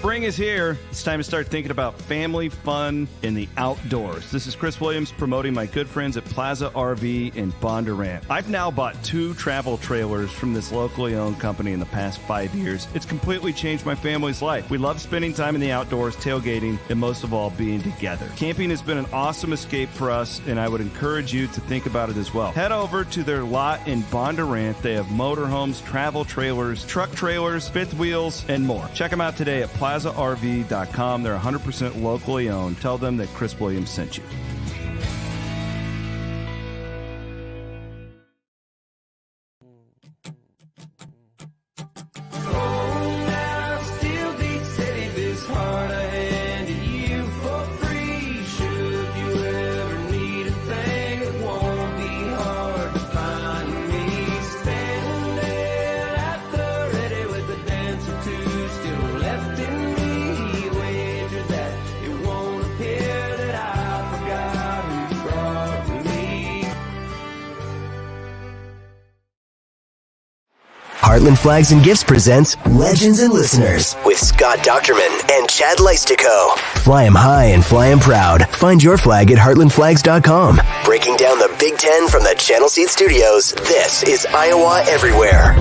Spring is here. It's time to start thinking about family fun in the outdoors. This is Chris Williams promoting my good friends at Plaza RV in Bondurant. I've now bought 2 travel trailers from this locally owned company in the past 5 years. It's completely changed my family's life. We love spending time in the outdoors, tailgating, and most of all, being together. Camping has been an awesome escape for us, and I would encourage you to think about it as well. Head over to their lot in Bondurant. They have motorhomes, travel trailers, truck trailers, fifth wheels, and more. Check them out today at plazarv.com. They're 100% locally owned. Tell them that Chris Williams sent you. Heartland Flags and Gifts presents Legends and Listeners with Scott Dochterman and Chad Leistikow. Fly 'em high and fly 'em proud. Find your flag at heartlandflags.com. Breaking down the Big Ten from the Channel Seed Studios, this is Iowa Everywhere.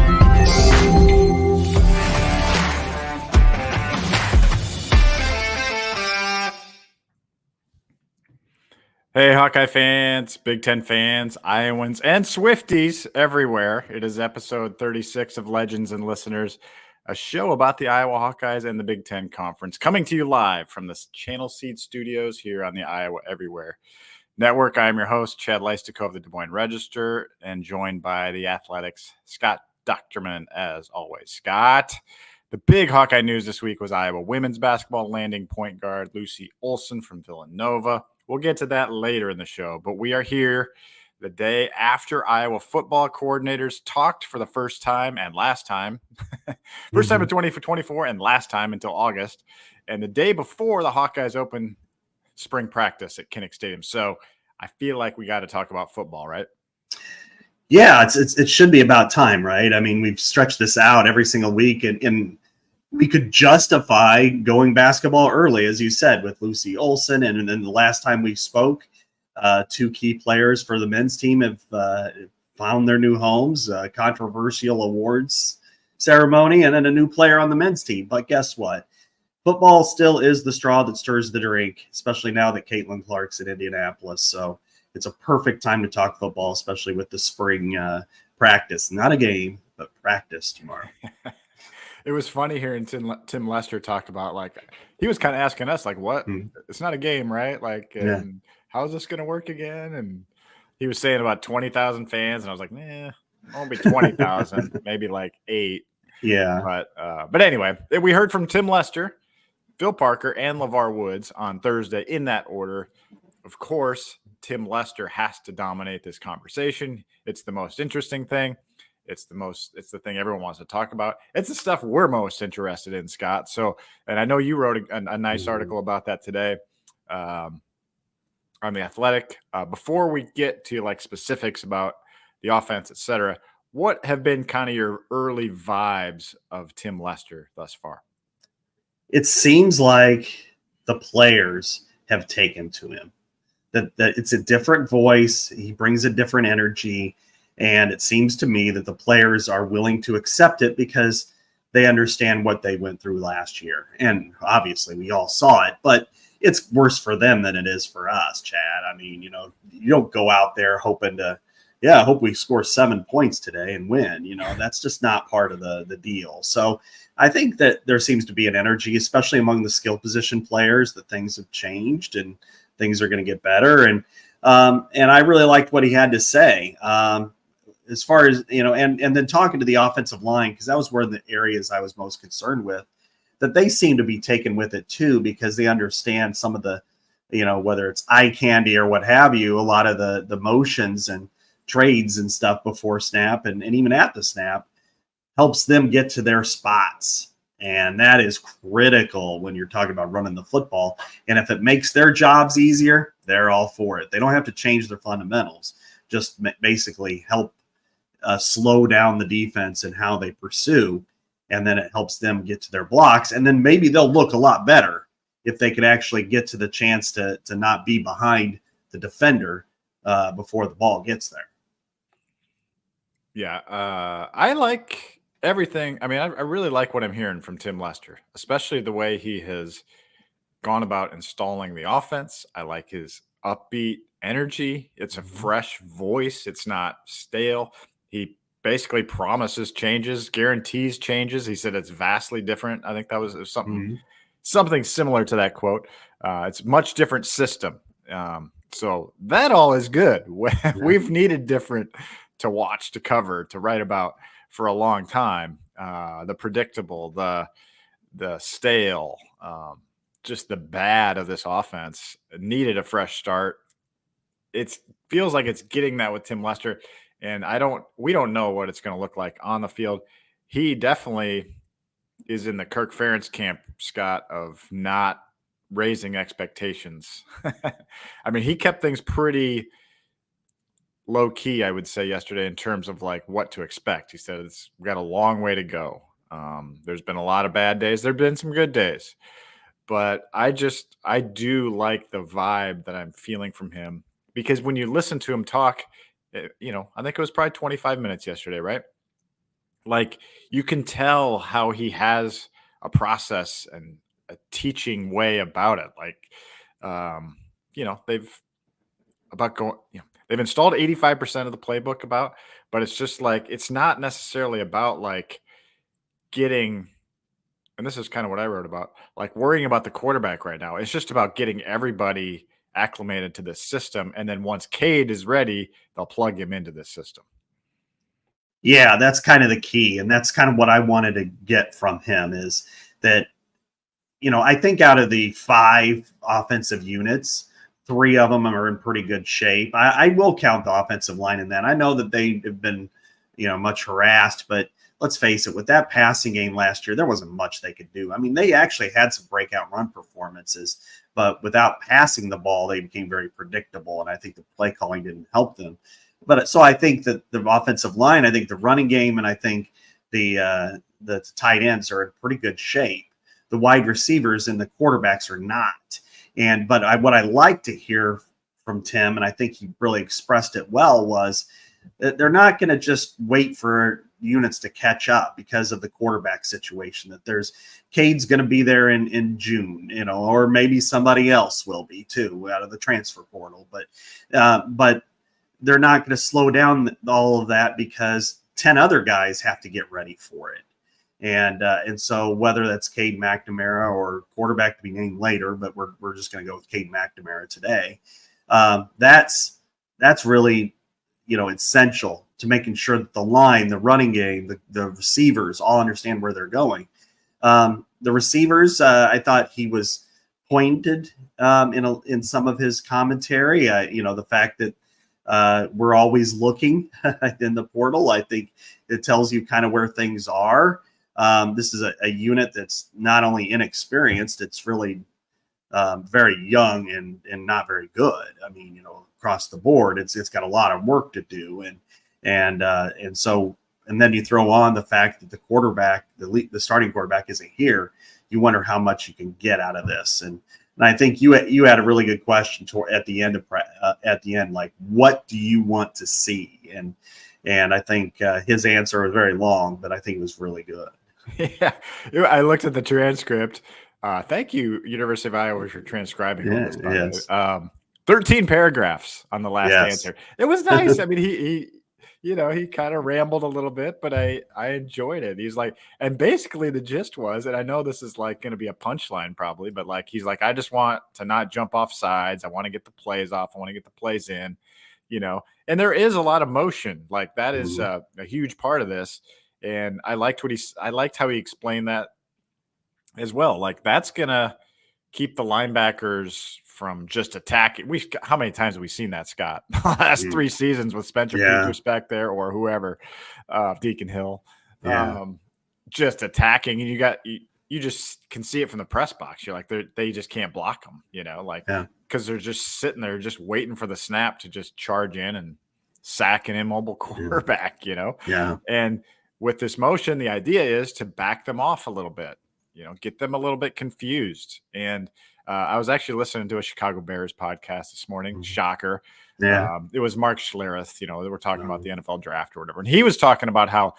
Hey, Hawkeye fans, Big Ten fans, Iowans, and Swifties everywhere. It is episode 36 of Legends and Listeners, a show about the Iowa Hawkeyes and the Big Ten Conference, coming to you live from the Channel Seed Studios here on the Iowa Everywhere Network. I am your host, Chad Leistikow of the Des Moines Register, and joined by the Athletics' Scott Dochterman, as always. Scott, the big Hawkeye news this week was Iowa women's basketball landing point guard Lucy Olson from Villanova. We'll get to that later in the show, but we are here the day after Iowa football coordinators talked for the first time and last time, first time in 2024 and last time until August, and the day before the Hawkeyes open spring practice at Kinnick Stadium. So I feel like we got to talk about football, right? Yeah, it should be about time, right? I mean, we've stretched this out every single week, and we could justify going basketball early, as you said, with Lucy Olson. And then the last time we spoke, 2 key players for the men's team have found their new homes, controversial awards ceremony, and then a new player on the men's team. But guess what? Football still is the straw that stirs the drink, especially now that Caitlin Clark's in Indianapolis. So it's a perfect time to talk football, especially with the spring practice. Not a game, but practice tomorrow. It was funny hearing Tim Lester talk about, like, he was kind of asking us, like, what? It's not a game, right? Like, how's this going to work again? And he was saying about 20,000 fans. And I was like, nah, won't be 20,000, maybe like 8. Yeah. But anyway, we heard from Tim Lester, Phil Parker, and LeVar Woods on Thursday in that order. Of course, Tim Lester has to dominate this conversation. It's the most interesting thing. It's the thing everyone wants to talk about. It's the stuff we're most interested in, Scott. So, and I know you wrote a nice article about that today on The Athletic. Before we get to like specifics about the offense, et cetera, what have been kind of your early vibes of Tim Lester thus far? It seems like the players have taken to him. That it's a different voice. He brings a different energy. And it seems to me that the players are willing to accept it because they understand what they went through last year. And obviously we all saw it, but it's worse for them than it is for us, Chad. I mean, you don't go out there hoping to, I hope we score 7 points today and win. That's just not part of the deal. So I think that there seems to be an energy, especially among the skill position players, that things have changed and things are going to get better. And I really liked what he had to say. As far as, and then talking to the offensive line, because that was one of the areas I was most concerned with, that they seem to be taken with it too, because they understand some of the, whether it's eye candy or what have you, a lot of the motions and trades and stuff before snap and even at the snap helps them get to their spots. And that is critical when you're talking about running the football. And if it makes their jobs easier, they're all for it. They don't have to change their fundamentals, just basically help slow down the defense and how they pursue. and then it helps them get to their blocks. And then maybe they'll look a lot better if they can actually get to the chance to not be behind the defender before the ball gets there. Yeah, I like everything. I mean, I really like what I'm hearing from Tim Lester, especially the way he has gone about installing the offense. I like his upbeat energy. It's a fresh voice. It's not stale. He basically promises changes, guarantees changes. He said it's vastly different. I think that was something similar to that quote. It's much different system. So that all is good. We've needed different to watch, to cover, to write about for a long time. The predictable, the stale, just the bad of this offense needed a fresh start. It feels like it's getting that with Tim Lester, and we don't know what it's going to look like on the field. He definitely is in the Kirk Ferentz camp, Scott, of not raising expectations. I mean, he kept things pretty low key, I would say, yesterday in terms of like what to expect. He said we've got a long way to go. There's been a lot of bad days. There've been some good days, but I do like the vibe that I'm feeling from him, because when you listen to him talk, I think it was probably 25 minutes yesterday, right? Like, you can tell how he has a process and a teaching way about it. Like, they've installed 85% of the playbook but it's just like, it's not necessarily about like getting, and this is kind of what I wrote about, like worrying about the quarterback right now. It's just about getting everybody acclimated to this system. And then once Cade is ready, they'll plug him into this system. Yeah, that's kind of the key. And that's kind of what I wanted to get from him, is that, I think out of the 5 offensive units, 3 of them are in pretty good shape. I will count the offensive line in that. I know that they have been, much harassed, but let's face it, with that passing game last year, there wasn't much they could do. I mean, they actually had some breakout run performances, but without passing the ball, they became very predictable. And I think the play calling didn't help them. But so I think that the offensive line, I think the running game, and I think the tight ends are in pretty good shape. The wide receivers and the quarterbacks are not. But what I like to hear from Tim, and I think he really expressed it well, was that they're not going to just wait for units to catch up because of the quarterback situation. That Cade's going to be there in June, or maybe somebody else will be too out of the transfer portal. But they're not going to slow down all of that because 10 other guys have to get ready for it. And so whether that's Cade McNamara or quarterback to be named later, but we're just going to go with Cade McNamara today. That's really, essential to making sure that the line, the running game, the receivers all understand where they're going. The receivers, I thought he was pointed in some of his commentary. The fact that we're always looking in the portal, I think it tells you kind of where things are. This is a unit that's not only inexperienced, it's really very young and not very good. I mean, across the board, it's got a lot of work to do. And then you throw on the fact that the quarterback, the starting quarterback, isn't here. You wonder how much you can get out of this. And I think you had a really good question at the end, like, what do you want to see? And I think his answer was very long, but I think it was really good. Yeah, I looked at the transcript. Thank you, University of Iowa, for transcribing all this. Yes. 13 paragraphs on the last Yes. answer. It was nice. I mean, he kind of rambled a little bit, but I enjoyed it. He's like, and basically the gist was, and I know this is like going to be a punchline probably, but like, he's like, I just want to not jump off sides. I want to get the plays off. I want to get the plays in, and there is a lot of motion. Like, that is a huge part of this. And I liked how he explained that as well. Like, that's going to keep the linebackers from just attacking. How many times have we seen that, Scott? Last 3 seasons with Spencer Peters back there, or whoever, Deacon Hill, just attacking, and you just can see it from the press box. You're like, they just can't block them, because they're just sitting there, just waiting for the snap to just charge in and sack an immobile quarterback, Yeah. And with this motion, the idea is to back them off a little bit, get them a little bit confused. And I was actually listening to a Chicago Bears podcast this morning. Shocker. Yeah. It was Mark Schlereth, they were talking about the NFL draft or whatever. And he was talking about how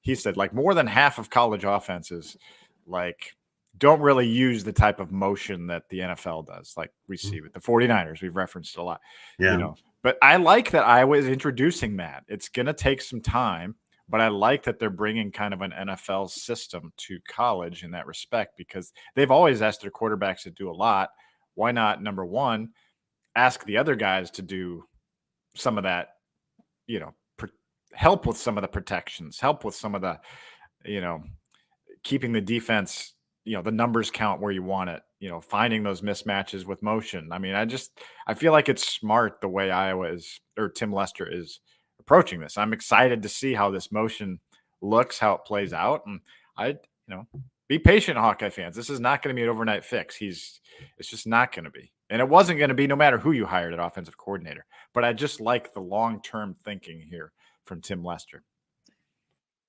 he said, like, more than half of college offenses, like, don't really use the type of motion that the NFL does, like we see with the 49ers. We've referenced it a lot, But I like that Iowa is introducing that. It's going to take some time, but I like that they're bringing kind of an NFL system to college in that respect, because they've always asked their quarterbacks to do a lot. Why not, number one, ask the other guys to do some of that, help with some of the protections, help with some of the, keeping the defense, the numbers count where you want it, finding those mismatches with motion. I mean, I feel like it's smart the way Tim Lester is approaching this. I'm excited to see how this motion looks, how it plays out. And be patient, Hawkeye fans. This is not going to be an overnight fix. It's just not going to be. And it wasn't going to be no matter who you hired at offensive coordinator. But I just like the long-term thinking here from Tim Lester.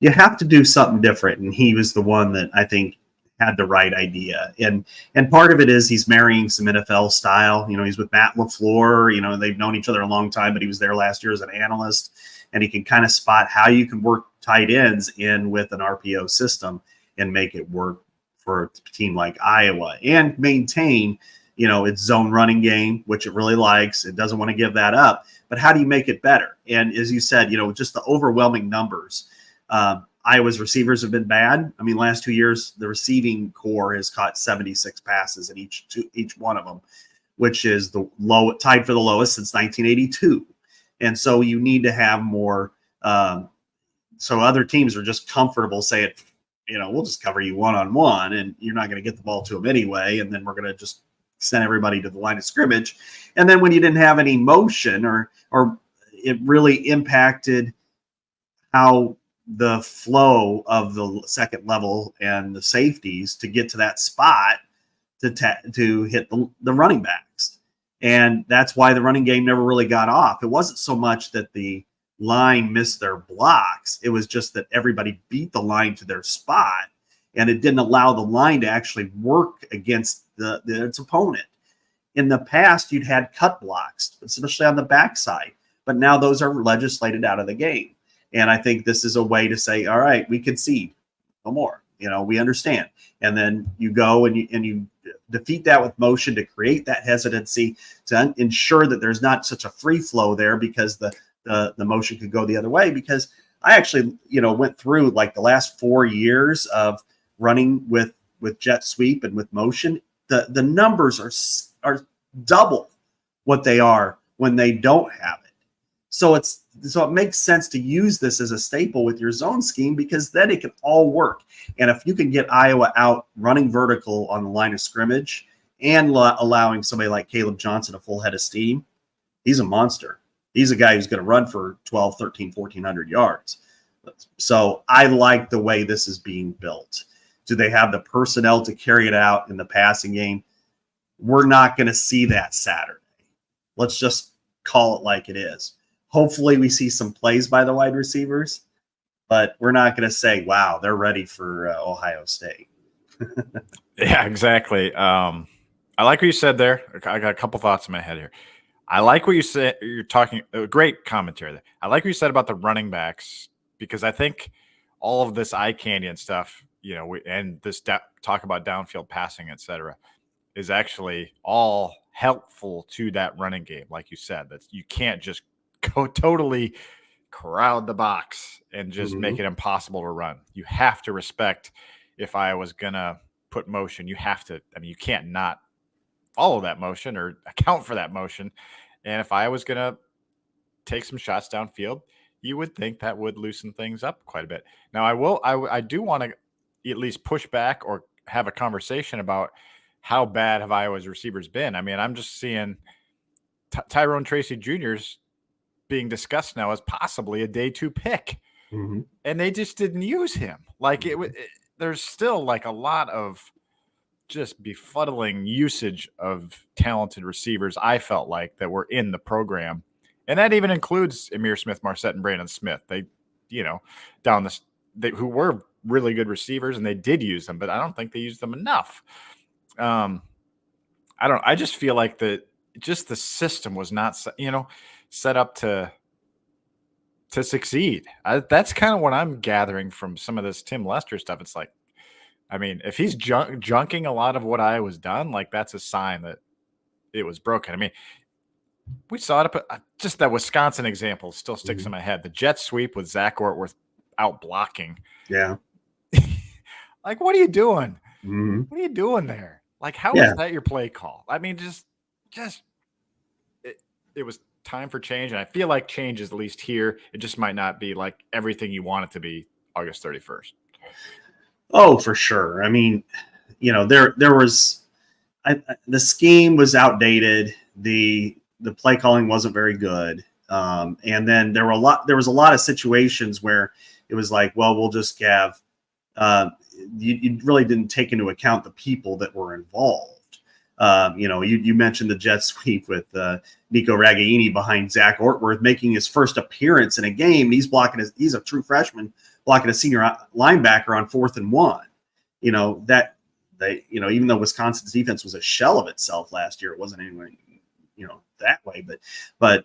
You have to do something different. And he was the one that I think had the right idea. And part of it is he's marrying some NFL style. He's with Matt LaFleur. They've known each other a long time, but he was there last year as an analyst. And he can kind of spot how you can work tight ends in with an RPO system and make it work for a team like Iowa and maintain its zone running game, which it really likes. It doesn't want to give that up. But how do you make it better? And as you said, just the overwhelming numbers. Iowa's receivers have been bad. I mean, last 2 years, the receiving core has caught 76 passes in each one of them, which is tied for the lowest since 1982. And so you need to have more. So other teams are just comfortable saying, we'll just cover you one-on-one, and you're not going to get the ball to them anyway. And then we're going to just send everybody to the line of scrimmage. And then when you didn't have any motion or it really impacted how the flow of the second level and the safeties to get to that spot to hit the running backs. And that's why the running game never really got off. It wasn't so much that the line missed their blocks. It was just that everybody beat the line to their spot, and it didn't allow the line to actually work against its opponent. In the past, you'd had cut blocks, especially on the backside, but now those are legislated out of the game. And I think this is a way to say, all right, we concede no more. We understand. And then you go and you defeat that with motion to create that hesitancy, to ensure that there's not such a free flow there, because the motion could go the other way. Because I actually, went through like the last 4 years of running with jet sweep and with motion. The numbers are double what they are when they don't have it. So it makes sense to use this as a staple with your zone scheme, because then it can all work. And if you can get Iowa out running vertical on the line of scrimmage and allowing somebody like Caleb Johnson a full head of steam, he's a monster. He's a guy who's going to run for 12, 13, 1,400 yards. So I like the way this is being built. Do they have the personnel to carry it out in the passing game? We're not going to see that Saturday. Let's just call it like it is. Hopefully we see some plays by the wide receivers, but we're not going to say, wow, they're ready for Ohio State. Yeah, exactly. I like what you said there. I got a couple thoughts in my head here. I like what you said. You're talking great commentary there. I like what you said about the running backs, because I think all of this eye candy and stuff, and this talk about downfield passing, et cetera, is actually all helpful to that running game. Like you said, that you can't just go totally crowd the box and just make it impossible to run. You have to respect, if I was going to put motion, you have to, you can't not follow that motion or account for that motion. And if I was going to take some shots downfield, you would think that would loosen things up quite a bit. Now I do want to at least push back or have a conversation about how bad have Iowa's receivers been. I'm just seeing Tyrone Tracy Jr.'s being discussed now as possibly a day 2 pick. And they just didn't use him. There's still like a lot of just befuddling usage of talented receivers, I felt like, that were in the program. And that even includes Amir Smith-Marset and Brandon Smith. They, down this, who were really good receivers, and they did use them, but I don't think they used them enough. I just feel like the system was not, set up to succeed. That's kind of what I'm gathering from some of this Tim Lester stuff. It's like, I mean, if he's junking a lot of what Iowa's done, like that's a sign that it was broken. I mean, we saw it, just that Wisconsin example still sticks in my head. The jet sweep with Zach Ortworth out blocking. Yeah. Like, what are you doing? Mm-hmm. What are you doing there? Like, how is that your play call? I mean, it was time for change, and I feel like change is at least here. It just might not be like everything you want it to be August 31st. Oh, for sure. I mean, there was the scheme was outdated. The play calling wasn't very good. And then there was a lot of situations where it was like, well, we'll just have, you really didn't take into account the people that were involved. You mentioned the jet sweep with Nico Ragaini behind Zach Ortworth making his first appearance in a game. He's a true freshman blocking a senior linebacker on 4th and 1. Even though Wisconsin's defense was a shell of itself last year, it wasn't anywhere, that way. But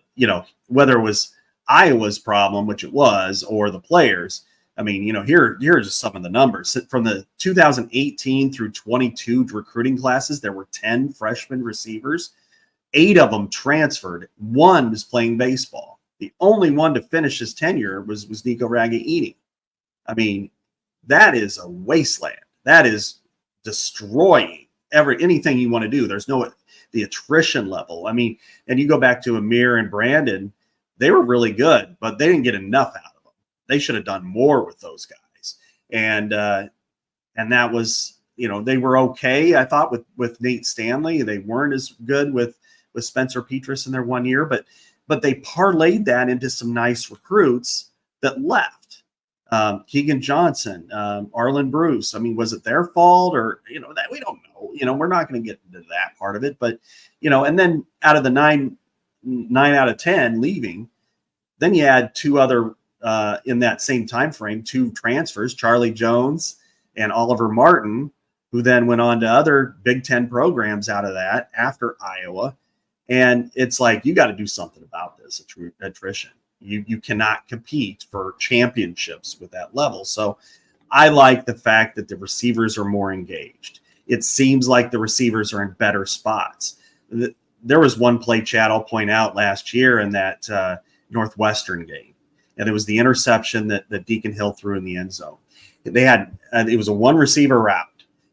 whether it was Iowa's problem, which it was, or the players, I mean, here are just some of the numbers. From the 2018 through 22 recruiting classes, there were 10 freshman receivers. 8 of them transferred. 1 was playing baseball. The only one to finish his tenure was Nico Ragaini. I mean, that is a wasteland. That is destroying anything you want to do. There's the attrition level. I mean, and you go back to Amir and Brandon, they were really good, but they didn't get enough out of them. They should have done more with those guys. And that was, they were okay, I thought, with Nate Stanley. They weren't as good with Spencer Petras in their 1 year, but they parlayed that into some nice recruits that left. Keegan Johnson, Arlen Bruce. I mean, was it their fault or, that we don't know. We're not going to get into that part of it. But, and then out of the 9 out of 10 leaving, then you add 2 other in that same time frame, 2 transfers, Charlie Jones and Oliver Martin, who then went on to other Big Ten programs out of that after Iowa. And it's like, you got to do something about this attrition. You cannot compete for championships with that level. So I like the fact that the receivers are more engaged. It seems like the receivers are in better spots. There was one play, Chad, I'll point out, last year in that Northwestern game. And it was the interception that Deacon Hill threw in the end zone. They had it was a 1 receiver route,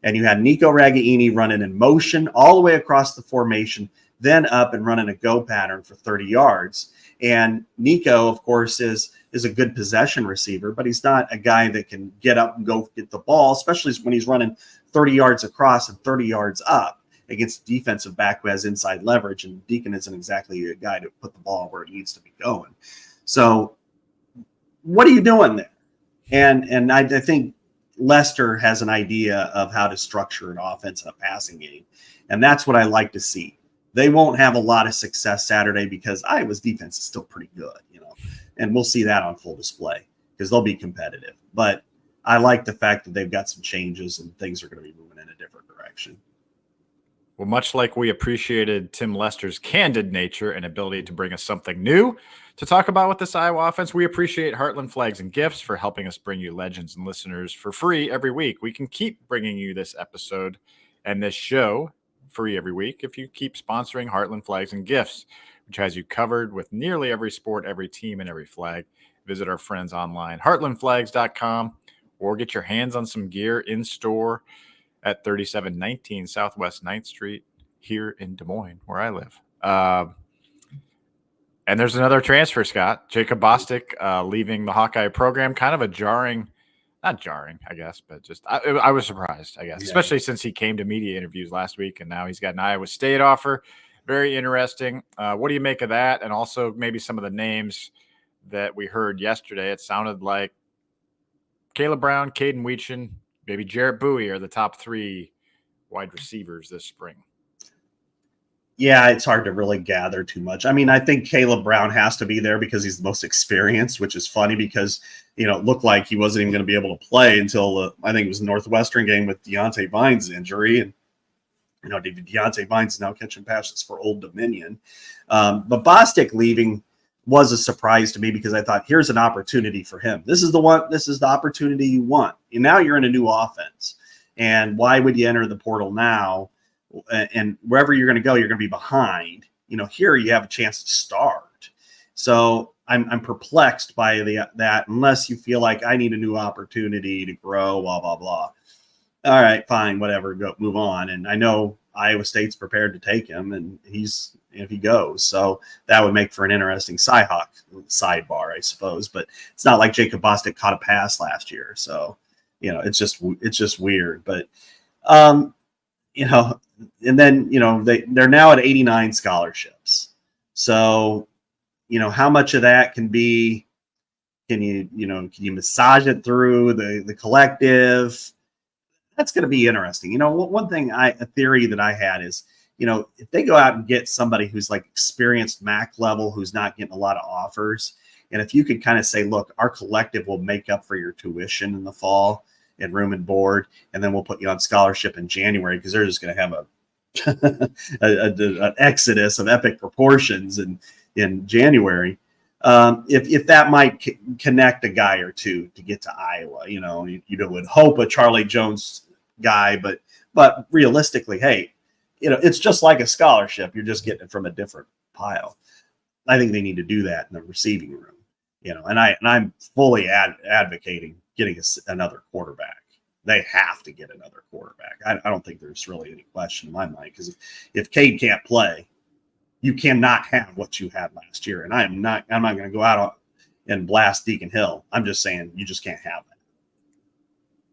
and you had Nico Ragaini running in motion all the way across the formation, then up and running a go pattern for 30 yards. And Nico, of course, is a good possession receiver, but he's not a guy that can get up and go get the ball, especially when he's running 30 yards across and 30 yards up against a defensive back who has inside leverage. And Deacon isn't exactly a guy to put the ball where it needs to be going. So what are you doing there? And I think Lester has an idea of how to structure an offense and a passing game. And that's what I like to see. They won't have a lot of success Saturday because Iowa's defense is still pretty good, and we'll see that on full display because they'll be competitive. But I like the fact that they've got some changes and things are going to be moving in a different direction. Well, much like we appreciated Tim Lester's candid nature and ability to bring us something new to talk about with this Iowa offense, we appreciate Heartland Flags and Gifts for helping us bring you legends and listeners for free every week. We can keep bringing you this episode and this show free every week if you keep sponsoring Heartland Flags and Gifts, which has you covered with nearly every sport, every team, and every flag. Visit our friends online, heartlandflags.com, or get your hands on some gear in store at 3719 Southwest 9th Street here in Des Moines, where I live. And there's another transfer, Scott. Jacob Bostic leaving the Hawkeye program. Kind of a jarring, not jarring, I guess, but just I was surprised, I guess, especially since he came to media interviews last week and now he's got an Iowa State offer. Very interesting. What do you make of that? And also maybe some of the names that we heard yesterday. It sounded like Caleb Brown, Caden Weechin, maybe Jarrett Bowie are the top 3 wide receivers this spring. Yeah, it's hard to really gather too much. I mean, I think Caleb Brown has to be there because he's the most experienced, which is funny because, it looked like he wasn't even going to be able to play until I think it was the Northwestern game with Deontay Vines' injury. And, Deontay Vines is now catching passes for Old Dominion. But Bostic leaving was a surprise to me because I thought, here's an opportunity for him. This is the opportunity you want. And now you're in a new offense. And why would you enter the portal now? And wherever you're going to go, you're going to be behind. Here you have a chance to start. So I'm perplexed by that unless you feel like I need a new opportunity to grow, blah, blah, blah. All right, fine, whatever, move on. And I know Iowa State's prepared to take him, and if he goes. So that would make for an interesting Cyhawk sidebar, I suppose. But it's not like Jacob Bostic caught a pass last year. So, it's just weird. But, and then, they're now at 89 scholarships. So, how much of that can you massage it through the collective? That's going to be interesting. One thing a theory that I had is, if they go out and get somebody who's like experienced MAC level, who's not getting a lot of offers. And if you could kind of say, look, our collective will make up for your tuition in the fall and room and board, and then we'll put you on scholarship in January because they're just going to have an exodus of epic proportions in January. If that might connect a guy or two to get to Iowa, you would hope a Charlie Jones guy, but realistically, hey, it's just like a scholarship. You're just getting it from a different pile. I think they need to do that in the receiving room, and I'm fully advocating getting another quarterback. They have to get another quarterback. I don't think there's really any question in my mind because if Cade can't play, you cannot have what you had last year. And I'm not going to go out and blast Deacon Hill. I'm just saying you just can't have that.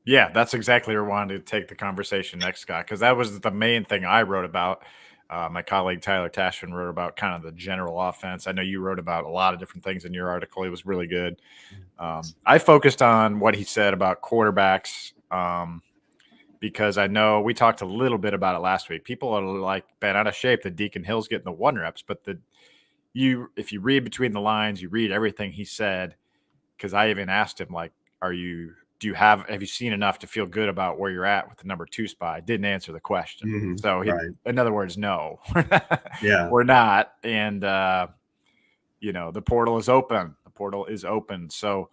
Yeah, that's exactly where I wanted to take the conversation next, Scott, because that was the main thing I wrote about. My colleague Tyler Tashman wrote about kind of the general offense. I know you wrote about a lot of different things in your article. It was really good. I focused on what he said about quarterbacks because I know we talked a little bit about it last week. People are like bent out of shape that Deacon Hill's getting the 1 reps, but if you read between the lines, you read everything he said, because I even asked him, like, have you seen enough to feel good about where you're at with the number 2 spot? I didn't answer the question. Mm-hmm. So in other words, no, yeah, we're not. And, the portal is open. The portal is open. So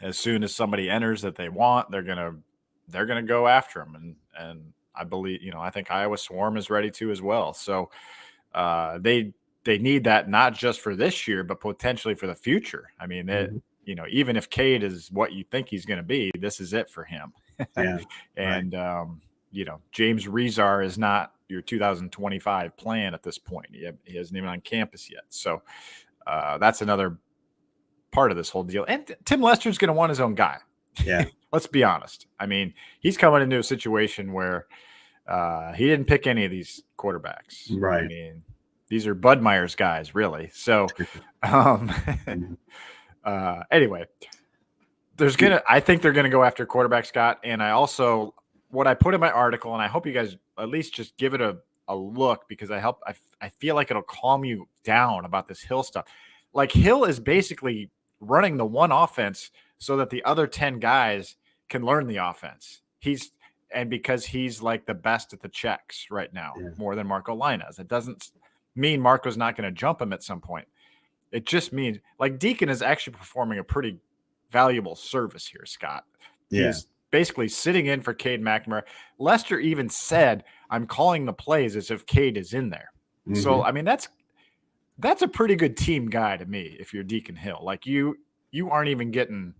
as soon as somebody enters that they want, they're going to go after them. And I believe, I think Iowa Swarm is ready to as well. So they need that not just for this year, but potentially for the future. I mean, even if Cade is what you think he's going to be, this is it for him. Yeah. And, James Rezar is not your 2025 plan at this point. He isn't even on campus yet. So that's another part of this whole deal. And Tim Lester's going to want his own guy. Yeah. Let's be honest. I mean, he's coming into a situation where he didn't pick any of these quarterbacks. Right. I mean, these are Bud Myers guys, really. So, anyway, I think they're gonna go after quarterback, Scott. And what I put in my article, and I hope you guys at least just give it a look, because I feel like it'll calm you down about this Hill stuff. Like, Hill is basically running the one offense so that the other 10 guys can learn the offense. Because he's like the best at the checks right now, more than Marco Linus. It doesn't mean Marco's not going to jump him at some point. It just means, like, Deacon is actually performing a pretty valuable service here, Scott. He's basically sitting in for Cade McNamara. Lester even said, I'm calling the plays as if Cade is in there. Mm-hmm. So, I mean, that's a pretty good team guy to me if you're Deacon Hill. Like, you aren't even getting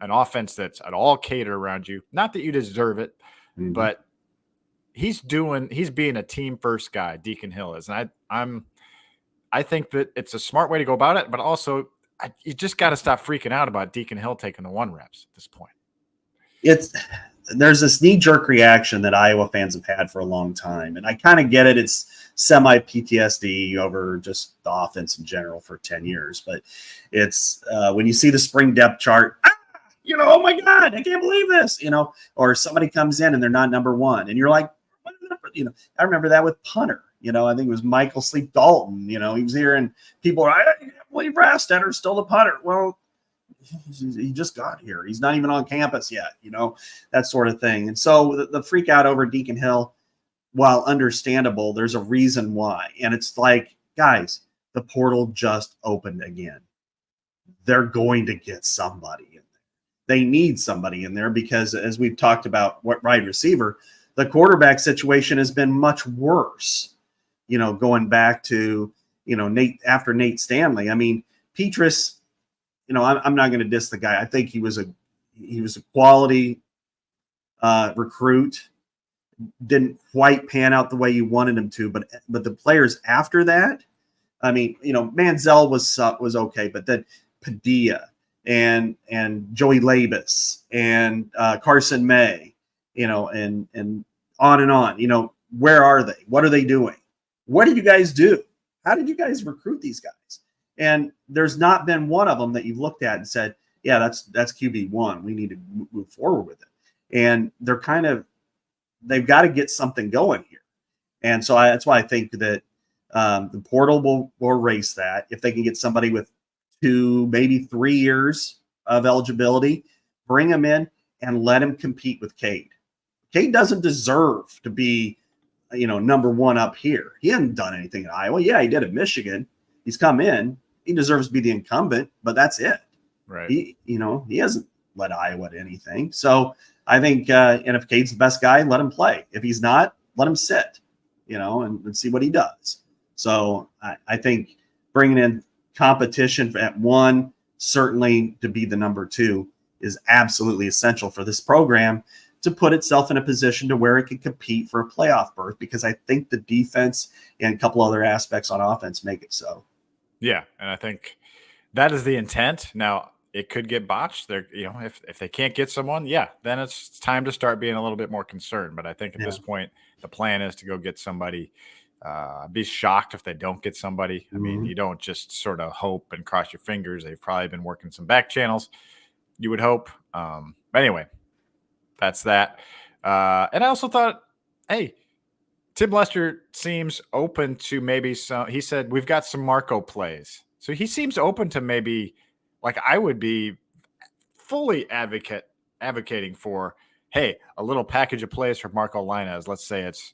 an offense that's at all catered around you. Not that you deserve it, but he's being a team first guy, Deacon Hill is. And I think that it's a smart way to go about it, but also you just got to stop freaking out about Deacon Hill taking the 1 reps at this point. There's this knee-jerk reaction that Iowa fans have had for a long time, and I kind of get it. It's semi-PTSD over just the offense in general for 10 years, but it's when you see the spring depth chart, oh my God, I can't believe this, or somebody comes in and they're not number 1, and you're like, I remember that with punter. I think it was Michael Sleep Dalton. He was here, and people are, I can't believe Rastetter's still the punter. Well, he just got here. He's not even on campus yet, that sort of thing. And so the freak out over Deacon Hill, while understandable, there's a reason why. And it's like, guys, the portal just opened again. They're going to get somebody in there. They need somebody in there because, as we've talked about, what wide receiver, the quarterback situation has been much worse, going back to, after Nate Stanley. I mean, Petrus, I'm not going to diss the guy. I think he was a quality recruit. Didn't quite pan out the way you wanted him to, but the players after that, I mean, Manziel was okay, but then Padilla and Joey Labus and Carson May, and on and on. Where are they? What are they doing? What did you guys do? How did you guys recruit these guys? And there's not been one of them that you've looked at and said, yeah, that's QB1. We need to move forward with it. And they've got to get something going here. And so that's why I think that the portal will erase that. If they can get somebody with 2, maybe 3 years of eligibility, bring them in and let him compete with Cade. Cade doesn't deserve to be, number 1 up here. He hasn't done anything at Iowa. Yeah, he did at Michigan. He's come in. He deserves to be the incumbent, but that's it. Right. He hasn't led Iowa to anything. So I think, and if Cade's the best guy, let him play. If he's not, let him sit, and see what he does. So I think bringing in competition at 1, certainly to be the number 2, is absolutely essential for this program to put itself in a position to where it can compete for a playoff berth, because I think the defense and a couple other aspects on offense make it so. Yeah, and I think that is the intent. Now, it could get botched. There, if they can't get someone, then it's time to start being a little bit more concerned. But I think at this point, the plan is to go get somebody. I'd be shocked if they don't get somebody. I mean, you don't just sort of hope and cross your fingers. They've probably been working some back channels, you would hope. But anyway, that's that. And I also thought, hey, Tim Lester seems open to maybe some. He said, we've got some Marco plays. So he seems open to maybe, like, I would be fully advocating for, hey, a little package of plays for Marco Linez. Let's say it's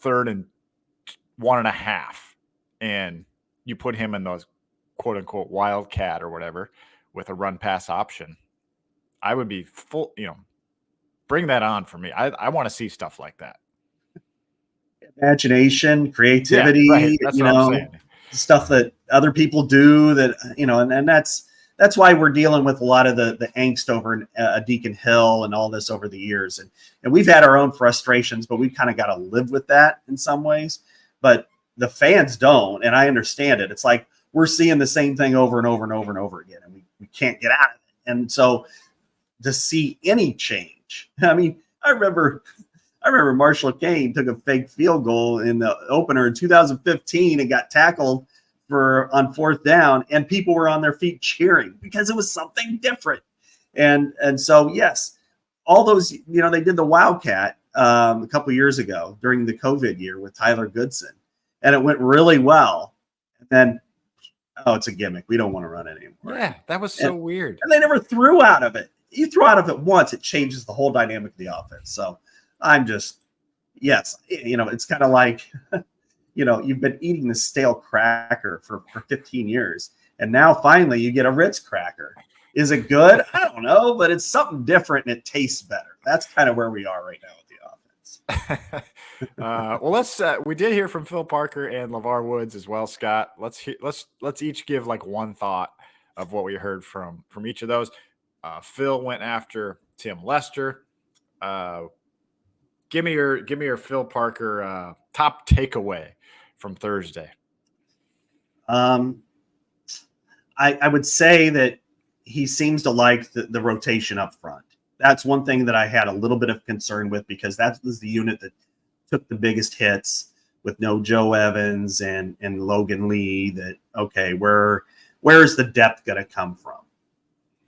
3rd and 1.5, and you put him in those quote unquote wildcat or whatever with a run pass option. I would be full, bring that on for me. I want to see stuff like that. Imagination, creativity, yeah, right. That's what I'm saying. Stuff that other people do that, and that's why we're dealing with a lot of the angst over Deacon Hill and all this over the years. And we've had our own frustrations, but we've kind of got to live with that in some ways. But the fans don't, and I understand it. It's like we're seeing the same thing over and over and over and over again, and we can't get out of it. And so to see any change, I mean, I remember Marshall Kane took a fake field goal in the opener in 2015 and got tackled on 4th down, and people were on their feet cheering because it was something different. And so, yes, all those, they did the Wildcat a couple years ago during the COVID year with Tyler Goodson, and it went really well. And then, it's a gimmick. We don't want to run it anymore. Yeah, that was so weird. And they never threw out of it. You throw out of it once, it changes the whole dynamic of the offense. So I'm just, yes, it's kind of like, you've been eating the stale cracker for 15 years, and now finally you get a Ritz cracker. Is it good? I don't know, but it's something different and it tastes better. That's kind of where we are right now with the offense. Well, let's. We did hear from Phil Parker and LeVar Woods as well, Scott. Let's each give like one thought of what we heard from each of those. Phil went after Tim Lester. Give me your Phil Parker top takeaway from Thursday. I would say that he seems to like the rotation up front. That's one thing that I had a little bit of concern with, because that was the unit that took the biggest hits with no Joe Evans and Logan Lee. That, okay, where's the depth going to come from?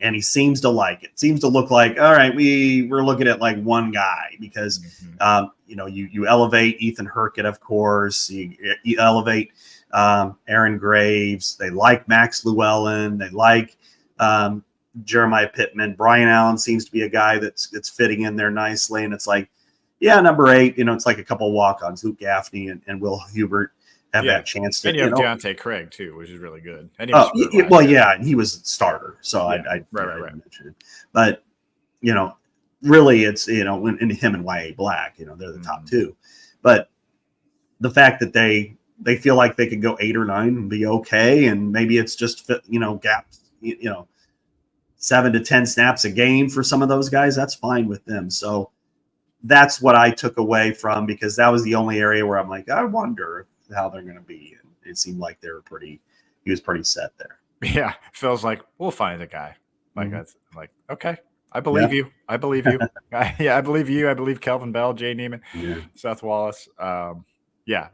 and he seems to like it. Seems to look like, all right, we're looking at like one guy because you elevate Ethan Herkett, of course. You elevate Aaron Graves. They like Max Llewellyn. They like Jeremiah Pittman. Brian Allen seems to be a guy that's fitting in there nicely. And it's like, yeah, number 8, it's like a couple walk-ons. Luke Gaffney and Will Hubert have that chance to. And you have Deontay Craig too, which is really good. And and he was starter, so I mention it. But really, it's in him and YA Black, they're the top 2. But the fact that they feel like they could go 8 or 9 and be okay, and maybe it's just gaps, 7 to 10 snaps a game for some of those guys, that's fine with them. So that's what I took away from, because that was the only area where I'm like, I wonder how they're going to be. And it seemed like he was pretty set there. Yeah. Phil's like, we'll find a guy. Like, that's like, okay. I believe you. I believe you. I believe you. I believe Kelvin Bell, Jay Neiman, Seth Wallace.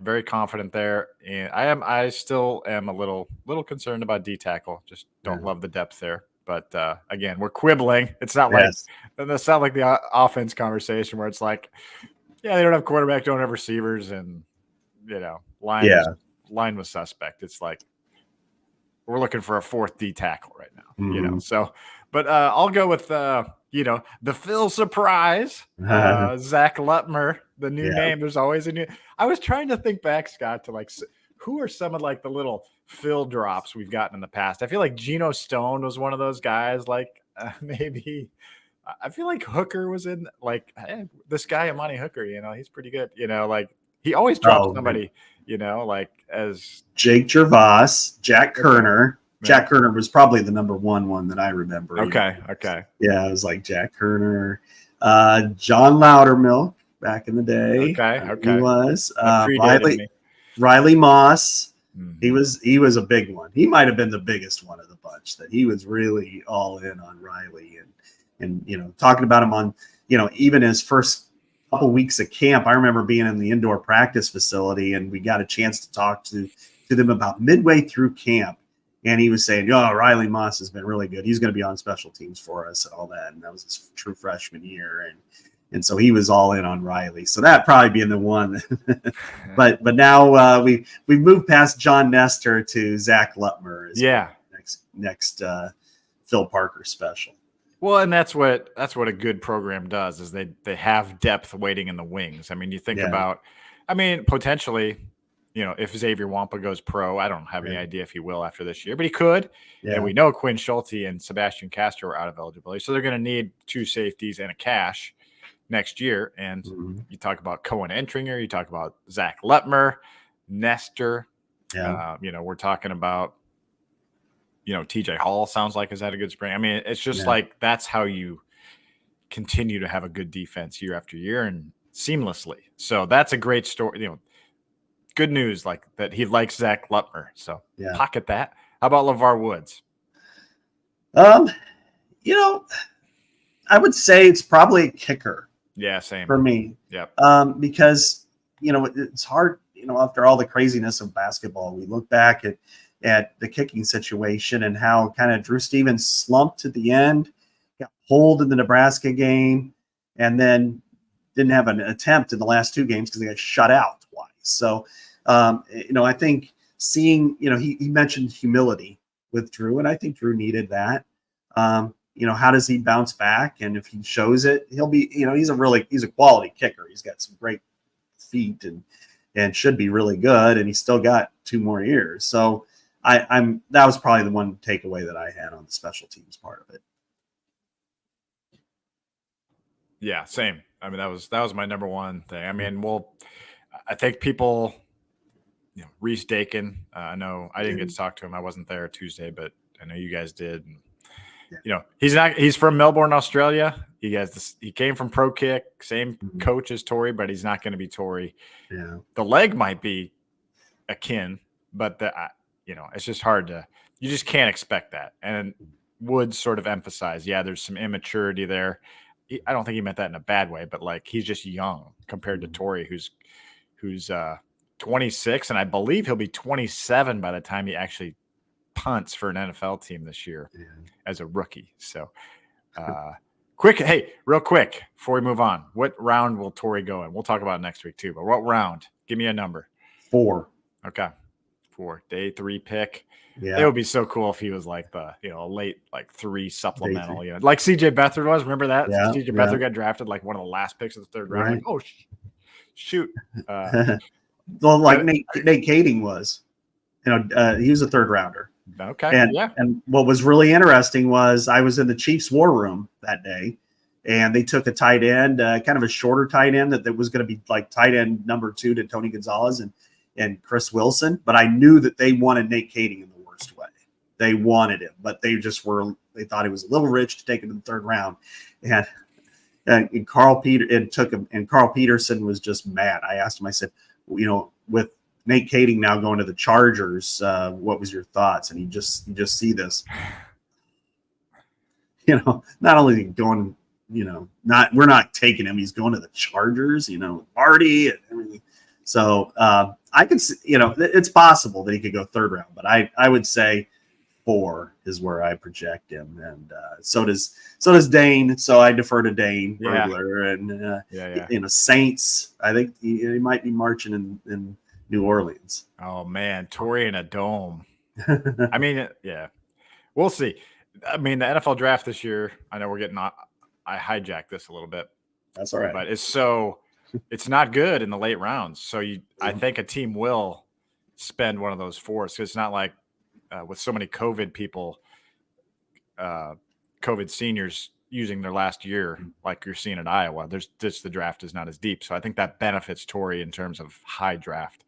Very confident there. And I still am a little concerned about D tackle. Just don't love the depth there. But again, we're quibbling. It's not like that's not like the offense conversation where it's like, they don't have quarterback, don't have receivers, and line was suspect. It's like we're looking for a 4th D tackle right now. So, but I'll go with the Phil surprise, Zach Lutmer, the new name. There's always a new. I was trying to think back, Scott, to like who are some of like the little Phil drops we've gotten in the past. I feel like Geno Stone was one of those guys. Like maybe I feel like Hooker was in like this guy Amani Hooker. He's pretty good. Like he always drops somebody. Like as Jake Gervais, Jack Kerner. Jack Kerner was probably the number one that I remember. Okay. Yeah, it was like Jack Kerner, John Loudermilk back in the day. Okay. He was Riley Moss. Mm-hmm. He was a big one. He might have been the biggest one of the bunch. That he was really all in on Riley and talking about him on even his first couple weeks of camp. I remember being in the indoor practice facility, and we got a chance to talk to them about midway through camp. And he was saying, Riley Moss has been really good. He's going to be on special teams for us and all that. And that was his true freshman year. And so he was all in on Riley. So that probably being the one. but now we've moved past John Nestor to Zach Lutmer. Next Phil Parker special. Well, and that's what a good program does, is they have depth waiting in the wings. I mean, you think about, potentially, if Xavier Wampa goes pro, I don't have any idea if he will after this year, but he could. Yeah. And we know Quinn Schulte and Sebastian Castro are out of eligibility. So they're going to need 2 safeties and a cash next year. And you talk about Cohen Entringer, you talk about Zach Lutmer, Nestor. Yeah. We're talking about, TJ Hall sounds like has had a good spring. I mean, it's just like that's how you continue to have a good defense year after year and seamlessly. So that's a great story. Good news, like that he likes Zach Lutmer. So pocket that. How about LeVar Woods? I would say it's probably a kicker. Yeah, same for me. Yeah. Because it's hard. After all the craziness of basketball, we look back at the kicking situation and how kind of Drew Stevens slumped at the end, got pulled in the Nebraska game, and then didn't have an attempt in the last 2 games because they got shut out twice. So, I think seeing, he mentioned humility with Drew, and I think Drew needed that. How does he bounce back? And if he shows it, he'll be, he's a quality kicker. He's got some great feet and should be really good. And he's still got 2 more years. So that was probably the one takeaway that I had on the special teams part of it. Yeah, same. I mean, that was my number one thing. I mean, I think people, Reese Dakin, I know I didn't get to talk to him. I wasn't there Tuesday, but I know you guys did. And, he's from Melbourne, Australia. He came from Pro Kick, same coach as Torrey, but he's not going to be Torrey. Yeah. The leg might be akin, but it's just hard you just can't expect that. And Woods sort of emphasized, there's some immaturity there. I don't think he meant that in a bad way, but like he's just young compared to Torrey, who's 26, and I believe he'll be 27 by the time he actually punts for an NFL team this year as a rookie. So, real quick before we move on, what round will Torrey go in? We'll talk about it next week too, but what round? Give me a number. 4. Okay. 4. Day 3 pick. Yeah. It would be so cool if he was like the, late 3 supplemental, like CJ Beathard was. Remember that? Yeah, CJ Beathard got drafted like one of the last picks of the 3rd round. Right. Like, oh, shoot. Well, like Nate Kading was, he was a 3rd rounder. Okay. And what was really interesting was I was in the Chiefs war room that day, and they took a tight end, kind of a shorter tight end that was going to be like tight end number 2 to Tony Gonzalez and Chris Wilson. But I knew that they wanted Nate Kading in the worst way. They wanted him, but they thought he was a little rich to take him in the 3rd round. And Carl Peterson was just mad. I asked him, I said, with Nate Kading now going to the Chargers, what was your thoughts? And you just see this, not only going, we're not taking him, he's going to the Chargers, Marty and everything. So I could see, it's possible that he could go 3rd round, but I would say 4 is where I project him, and so does Dane. So I defer to Dane Burglar, and Saints. I think he might be marching in New Orleans. Oh man, Torrey in a dome. I mean, we'll see. I mean, the NFL draft this year. I know I hijacked this a little bit. That's all right, but it's not good in the late rounds. So I think a team will spend one of those 4s. So it's not like with so many COVID people, COVID seniors using their last year, like you're seeing at Iowa. The draft is not as deep. So I think that benefits Torrey in terms of high draft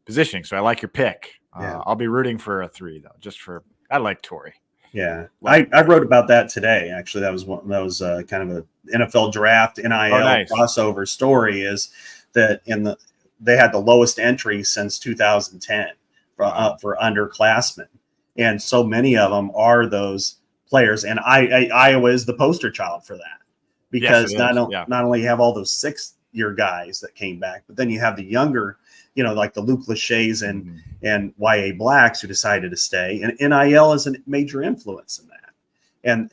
positioning. So I like your pick. I'll be rooting for a 3 though, I like Torrey. Yeah, I wrote about that today. Actually, that was kind of a NFL draft NIL crossover story. Is that they had the lowest entry since 2010 for underclassmen, and so many of them are those players. And Iowa is the poster child for that, because not only you have all those 6-year guys that came back, but then you have the younger, like the Luke Lachey's and YA Blacks who decided to stay. And NIL is a major influence in that.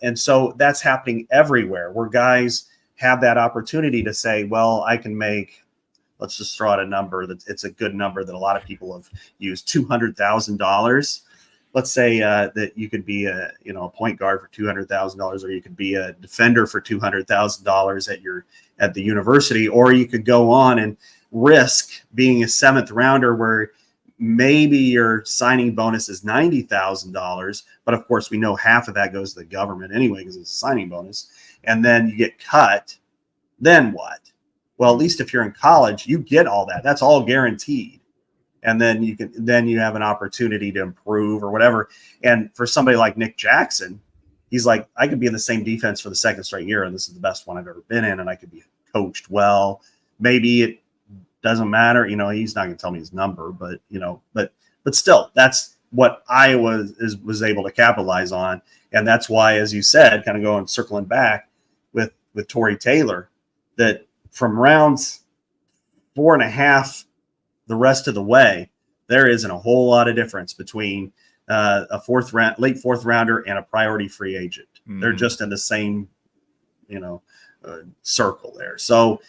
And so that's happening everywhere, where guys have that opportunity to say, well, I can make, let's just throw out a number it's a good number that a lot of people have used, $200,000. Let's say that you could be a point guard for $200,000, or you could be a defender for $200,000 at the university, or you could go on and risk being a 7th rounder where maybe your signing bonus is $90,000, but of course we know half of that goes to the government anyway because it's a signing bonus, and then you get cut. Then what? Well, at least if you're in college, you get all that. That's all guaranteed. And then you have an opportunity to improve or whatever. And for somebody like Nick Jackson, he's like, I could be in the same defense for the 2nd straight year, and this is the best one I've ever been in, and I could be coached well. Maybe it doesn't matter. He's not going to tell me his number, but but still, that's what Iowa was able to capitalize on. And that's why, as you said, kind of circling back with Torrey Taylor, that from rounds 4.5 the rest of the way, there isn't a whole lot of difference between a late 4th rounder and a priority free agent. Mm-hmm. They're just in the same, circle there. So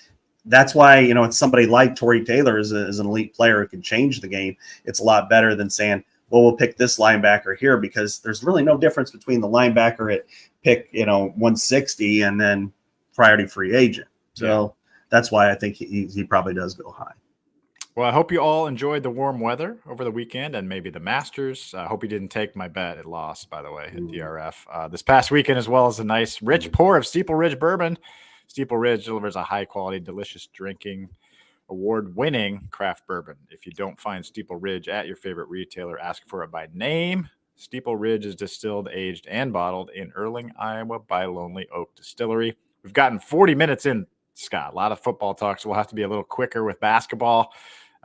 that's why, it's somebody like Torrey Taylor is an elite player who can change the game. It's a lot better than saying, well, we'll pick this linebacker here, because there's really no difference between the linebacker at pick, 160 and then priority free agent. So that's why I think he probably does go high. Well, I hope you all enjoyed the warm weather over the weekend and maybe the Masters. I hope you didn't take my bet. It lost, by the way, at DRF. This past weekend, as well as a nice rich pour of Steeple Ridge bourbon. Steeple Ridge delivers a high-quality, delicious drinking, award-winning craft bourbon. If you don't find Steeple Ridge at your favorite retailer, ask for it by name. Steeple Ridge is distilled, aged, and bottled in Erling, Iowa by Lonely Oak Distillery. We've gotten 40 minutes in, Scott. A lot of football talk, so we'll have to be a little quicker with basketball.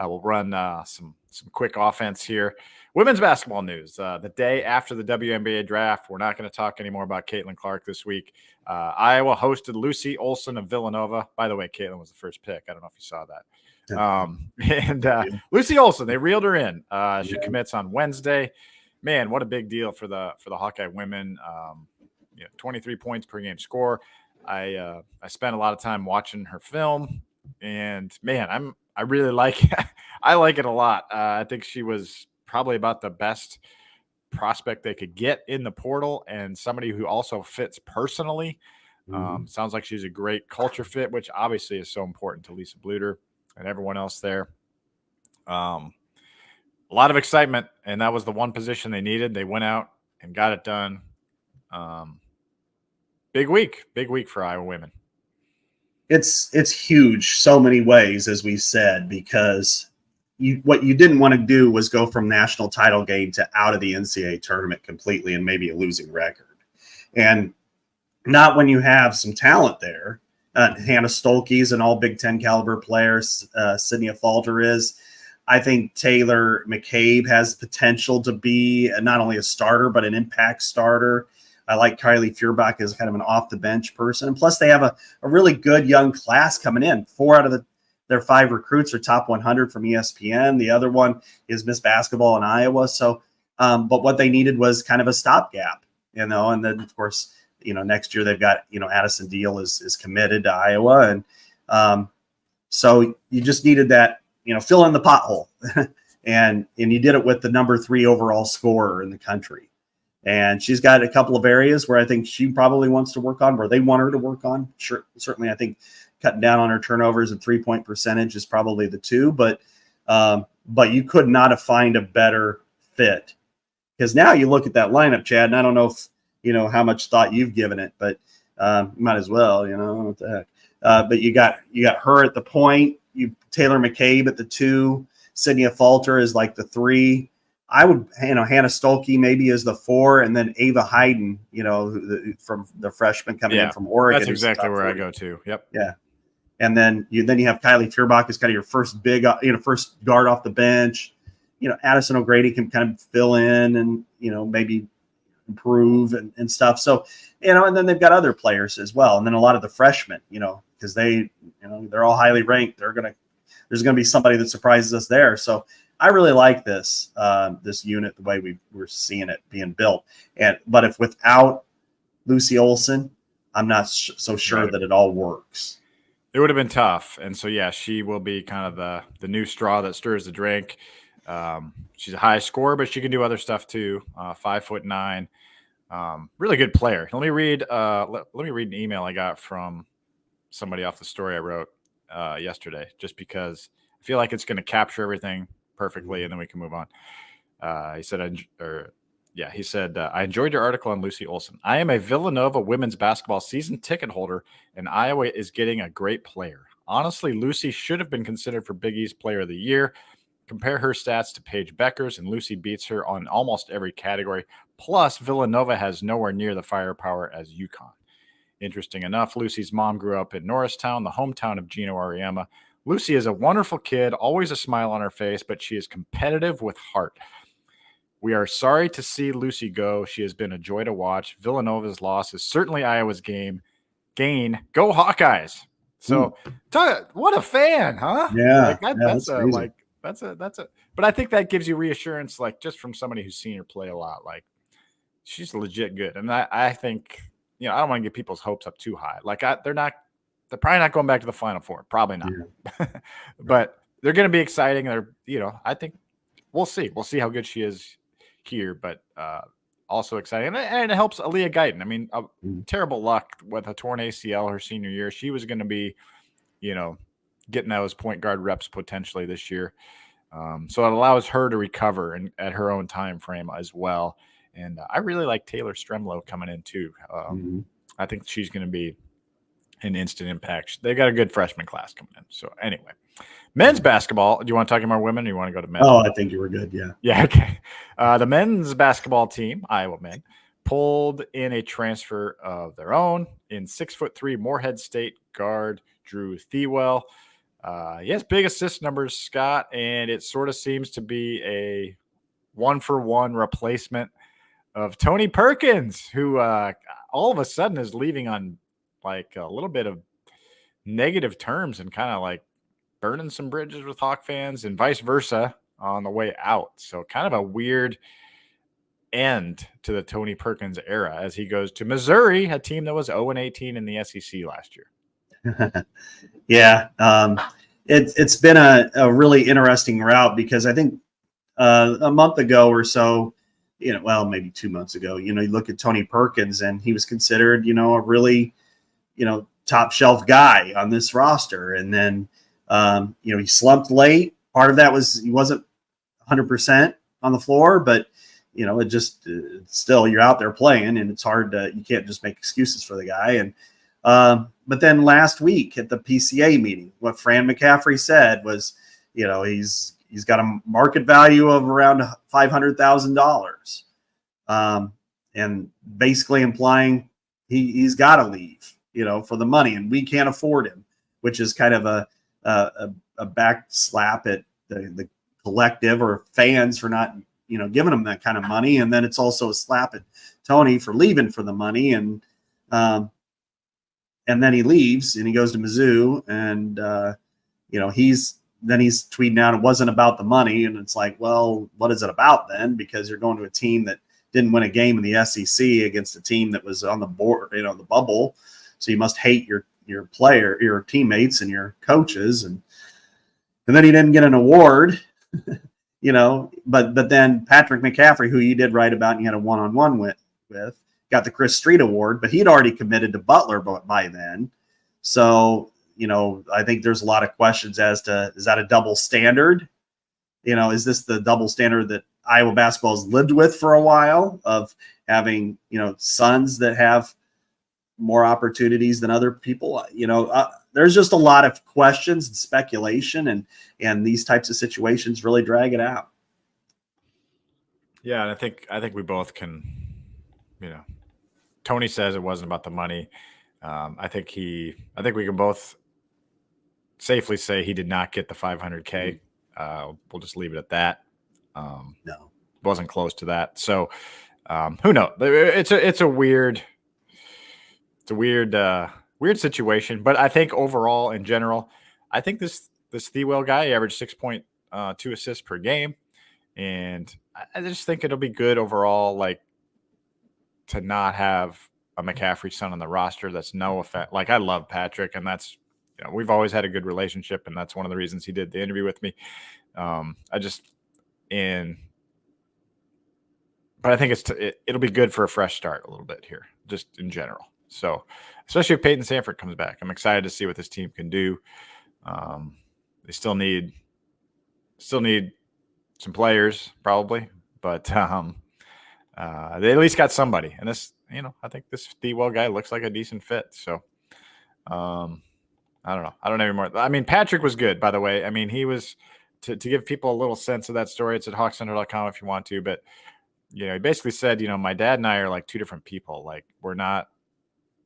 We'll run some quick offense here. Women's basketball news. The day after the WNBA draft, we're not going to talk anymore about Caitlin Clark this week. Iowa hosted Lucy Olson of Villanova. By the way, Caitlin was the first pick. I don't know if you saw that. Lucy Olson, they reeled her in. She commits on Wednesday. man, what a big deal for the Hawkeye women. 23 points per game score. I spent a lot of time watching her film, and man, I really like it. I like it a lot. I think she was probably about the best prospect they could get in the portal, and somebody who also fits personally. Sounds like she's a great culture fit, which obviously is so important to Lisa Bluter and everyone else there. A lot of excitement, and that was the one position they needed. They went out and got it done. Big week for Iowa women. It's huge so many ways, as we said, because what you didn't want to do was go from national title game to out of the NCAA tournament completely and maybe a losing record. And not when you have some talent there. Hannah Stolke's an all Big Ten caliber player. Sydney Falter is. I think Taylor McCabe has potential to be not only a starter, but an impact starter. I like Kylie Feuerbach as kind of an off-the-bench person. And plus, they have a really good young class coming in. 4 out of their 5 recruits are top 100 from ESPN. The other one is Miss Basketball in Iowa. So, but what they needed was kind of a stopgap, and then, of course, next year they've got, Addison Deal is committed to Iowa. And so you just needed that, fill in the pothole. and you did it with the number 3 overall scorer in the country. And she's got a couple of areas where I think she probably wants to work on, where they want her to work on. Sure, certainly, I think cutting down on her turnovers and 3-point percentage is probably the 2. But you could not have found a better fit, because now you look at that lineup, Chad, and I don't know if how much thought you've given it, but you might as well. What the heck? But you got her at the point. You Taylor McCabe at the 2. Sydney Falter is like the 3. I would, Hannah Stolke maybe as the 4, and then Ava Hayden, from the freshman coming in from Oregon. That's exactly where I go to. Yep. Yeah. And then you have Kylie Feuerbach as kind of your first big, first guard off the bench. Addison O'Grady can kind of fill in and, maybe improve and stuff. So, and then they've got other players as well. And then a lot of the freshmen, because they're all highly ranked. There's going to be somebody that surprises us there. So, I really like this unit, the way we're seeing it being built. But if without Lucy Olson, I'm not so sure that it all works. It would have been tough. And so, yeah, she will be kind of the new straw that stirs the drink. She's a high scorer, but she can do other stuff too. 5'9", really good player. Let me read an email I got from somebody off the story I wrote yesterday, just because I feel like it's going to capture everything perfectly, and then we can move on. He said, I enjoyed your article on Lucy Olson. I am a Villanova women's basketball season ticket holder, and Iowa is getting a great player. Honestly, Lucy should have been considered for Big East Player of the Year. Compare her stats to Paige Becker's, and Lucy beats her on almost every category. Plus, Villanova has nowhere near the firepower as UConn. Interesting enough, Lucy's mom grew up in Norristown, the hometown of Gino Auriemma. Lucy is a wonderful kid, always a smile on her face, but she is competitive with heart. We are sorry to see Lucy go. She has been a joy to watch. Villanova's loss is certainly Iowa's gain. Go Hawkeyes. So, what a fan, huh? Yeah, that's a. But I think that gives you reassurance, like just from somebody who's seen her play a lot. Like she's legit good, and I think I don't want to get people's hopes up too high. Like they're probably not going back to the Final Four. Probably not. Yeah. But they're going to be exciting. I think we'll see. We'll see how good she is here, but also exciting. And it helps Aaliyah Guyton. I mean, terrible luck with a torn ACL her senior year. She was going to be, getting those point guard reps potentially this year. So it allows her to recover at her own time frame as well. And I really like Taylor Stremlow coming in too. I think she's going to be an instant impact. They got a good freshman class coming in. So anyway, men's basketball. Do you want to talk about women, or you want to go to men? Oh, I think you were good. Yeah. Yeah. Okay. The men's basketball team, Iowa men, pulled in a transfer of their own in 6'3" Morehead State guard Drew Thewell. He has big assist numbers, Scott, and it sort of seems to be a 1-for-1 replacement of Tony Perkins, who all of a sudden is leaving on like a little bit of negative terms and kind of like burning some bridges with Hawk fans and vice versa on the way out. So kind of a weird end to the Tony Perkins era as he goes to Missouri, a team that was 0-18 in the SEC last year. Yeah. It's been a really interesting route because I think a month ago or so, maybe 2 months ago, you look at Tony Perkins and he was considered, a really, top shelf guy on this roster. And then, he slumped late. Part of that was he wasn't 100% on the floor, but it just still you're out there playing, and it's hard to you can't just make excuses for the guy. And but then last week at the PCA meeting, what Fran McCaffrey said was, he's got a market value of around $500,000, and basically implying he's got to leave, for the money, and we can't afford him, which is kind of a back slap at the collective or fans for not giving him that kind of money. And then it's also a slap at Tony for leaving for the money. And then he leaves and he goes to Mizzou, and he's tweeting out it wasn't about the money. And it's like, well, what is it about then? Because you're going to a team that didn't win a game in the SEC against a team that was on the board, the bubble. So you must hate your teammates and your coaches. And then he didn't get an award, but then Patrick McCaffrey, who you did write about and you had a one-on-one with, got the Chris Street Award, but he'd already committed to Butler by then. So, I think there's a lot of questions as to, is that a double standard? Is this the double standard that Iowa basketball has lived with for a while, of having, sons that have more opportunities than other people? There's just a lot of questions and speculation, and these types of situations really drag it out. Yeah, and I think we both can, Tony says it wasn't about the money. I think we can both safely say he did not get the $500K. We'll just leave it at that. No, wasn't close to that. So who knows? It's a weird situation. But I think overall, in general, I think this Thewell guy averaged 6.2 assists per game, and I just think it'll be good overall, like, to not have a McCaffrey son on the roster. That's no offense. Like, I love Patrick, and that's, we've always had a good relationship, and that's one of the reasons he did the interview with me. But I think it'll be good for a fresh start a little bit here, just in general. So, especially if Peyton Sanford comes back, I'm excited to see what this team can do. They still need some players probably, but they at least got somebody. And this, I think this Thewell guy looks like a decent fit. So, I don't know. I don't know anymore. I mean, Patrick was good, by the way. I mean, he was to give people a little sense of that story. It's at hawkcenter.com if you want to, but he basically said, my dad and I are like two different people. Like, we're not.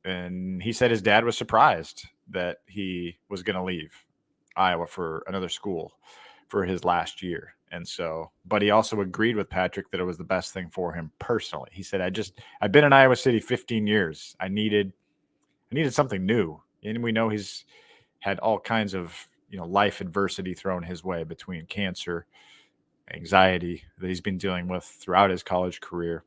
And he said his dad was surprised that he was going to leave Iowa for another school for his last year. And so, but he also agreed with Patrick that it was the best thing for him personally. He said, I've been in Iowa City 15 years. I needed something new. And we know he's had all kinds of, life adversity thrown his way between cancer, anxiety that he's been dealing with throughout his college career.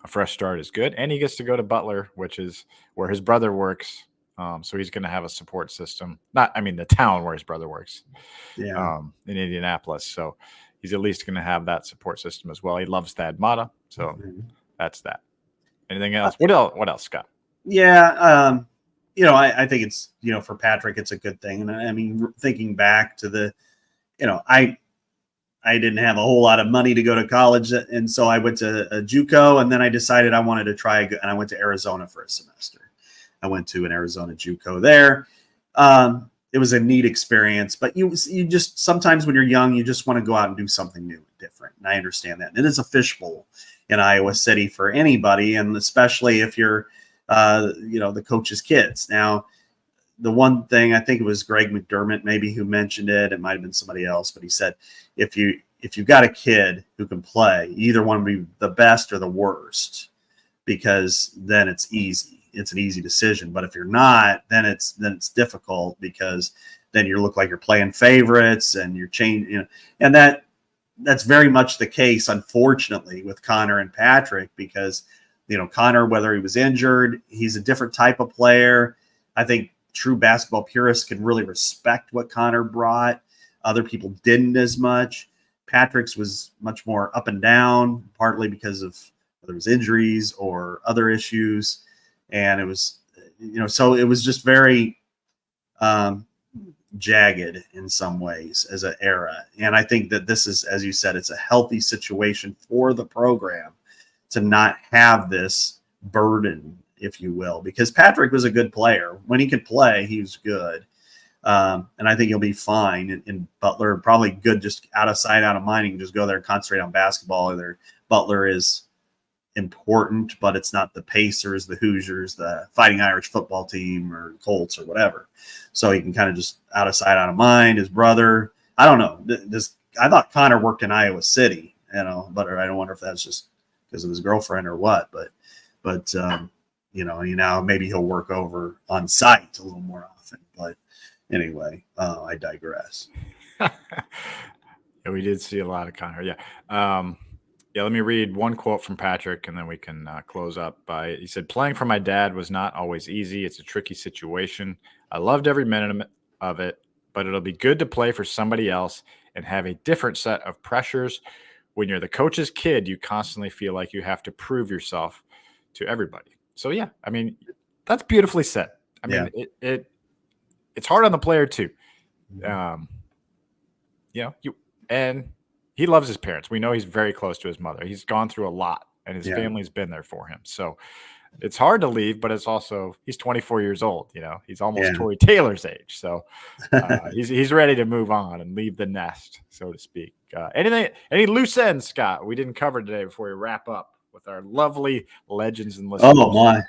A fresh start is good. And he gets to go to Butler, which is where his brother works. So he's going to have a support system. The town where his brother works, in Indianapolis. So he's at least going to have that support system as well. He loves Thad Matta. So that's that. Anything else? What else, Scott? Yeah. I think it's, for Patrick, it's a good thing. And I mean, thinking back to the, I didn't have a whole lot of money to go to college. And so I went to a JUCO, and then I decided I wanted to try, and I went to Arizona for a semester. I went to an Arizona JUCO there. It was a neat experience, but you just, sometimes when you're young, you just want to go out and do something new and different. And I understand that. And it is a fishbowl in Iowa City for anybody. And especially if you're, the coach's kids. Now, the one thing, I think it was Greg McDermott maybe who mentioned it. It might've been somebody else, but he said, if you've got a kid who can play, you either want to be the best or the worst, because then it's easy. It's an easy decision. But if you're not, then it's difficult, because then you look like you're playing favorites and you're changing, and that that's very much the case, unfortunately, with Connor and Patrick, because, Connor, whether he was injured, he's a different type of player. I think true basketball purists can really respect what Connor brought. Other people didn't as much. Patrick's was much more up and down, partly because of whether it was injuries or other issues. And it was, so it was just very jagged in some ways as an era. And I think that this is, as you said, it's a healthy situation for the program to not have this burden, if you will, because Patrick was a good player. When he could play, he was good. And I think he'll be fine. And Butler, probably good, just out of sight, out of mind. He can just go there and concentrate on basketball. Butler is important, but it's not the Pacers, the Hoosiers, the Fighting Irish football team, or Colts, or whatever. So he can kind of just out of sight, out of mind. His brother, I don't know. I thought Connor worked in Iowa City, but I don't wonder if that's just because of his girlfriend or what. But maybe he'll work over on site a little more often. But anyway, I digress. Yeah, we did see a lot of Connor. Yeah. Let me read one quote from Patrick, and then we can close up. He said, "Playing for my dad was not always easy. It's a tricky situation. I loved every minute of it, but it'll be good to play for somebody else and have a different set of pressures. When you're the coach's kid, you constantly feel like you have to prove yourself to everybody." So, yeah, I mean, that's beautifully said. I mean, it's hard on the player too. And he loves his parents. We know he's very close to his mother. He's gone through a lot, and his family's been there for him. So it's hard to leave, but it's also, he's 24 years old. He's almost Tory Taylor's age. So he's ready to move on and leave the nest, so to speak. Any loose ends, Scott, we didn't cover today before we wrap up with our lovely legends and listeners? Oh, my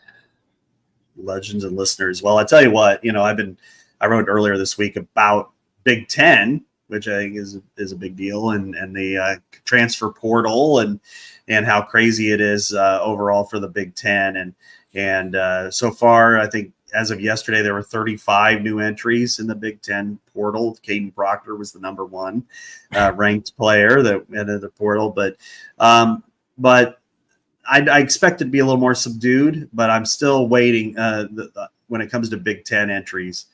legends and listeners. Well, I tell you what, I wrote earlier this week about Big Ten, which I think is a big deal, and the transfer portal and how crazy it is overall for the Big Ten. And so far, I think as of yesterday, there were 35 new entries in the Big Ten portal. Caden Proctor was the number one ranked player that entered the portal. But I expect it to be a little more subdued, but I'm still waiting when it comes to Big Ten entries.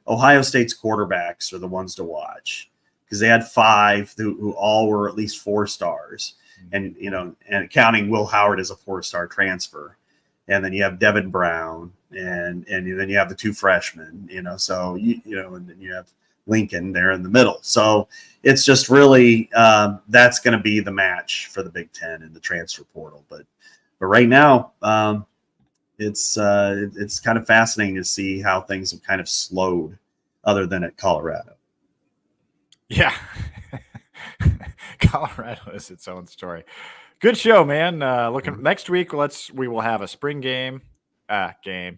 Ohio State's quarterbacks are the ones to watch, because they had 5 who all were at least 4 stars, and counting Will Howard as a 4-star transfer, and then you have Devin Brown, and then you have the 2 freshmen, so and then you have Lincoln there in the middle. So it's just really that's going to be the match for the Big Ten in the transfer portal. But right now, it's kind of fascinating to see how things have kind of slowed, other than at Colorado. Yeah. Colorado is its own story. Good show, man. Looking next week, we will have a spring game to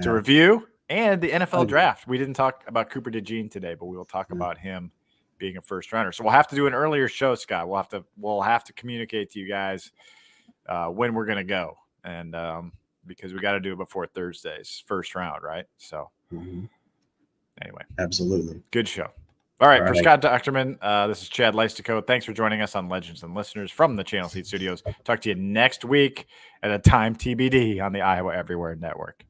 review, and the NFL draft. We didn't talk about Cooper DeJean today, but we will talk about him being a first rounder. So we'll have to do an earlier show, Scott. We'll have to communicate to you guys when we're gonna go, and because we got to do it before Thursday's first round, right? So anyway, absolutely good show. All right, for Scott Dochterman, this is Chad Leistikow. Thanks for joining us on Legends and Listeners from the Channel Seed Studios. Talk to you next week at a time TBD on the Iowa Everywhere Network.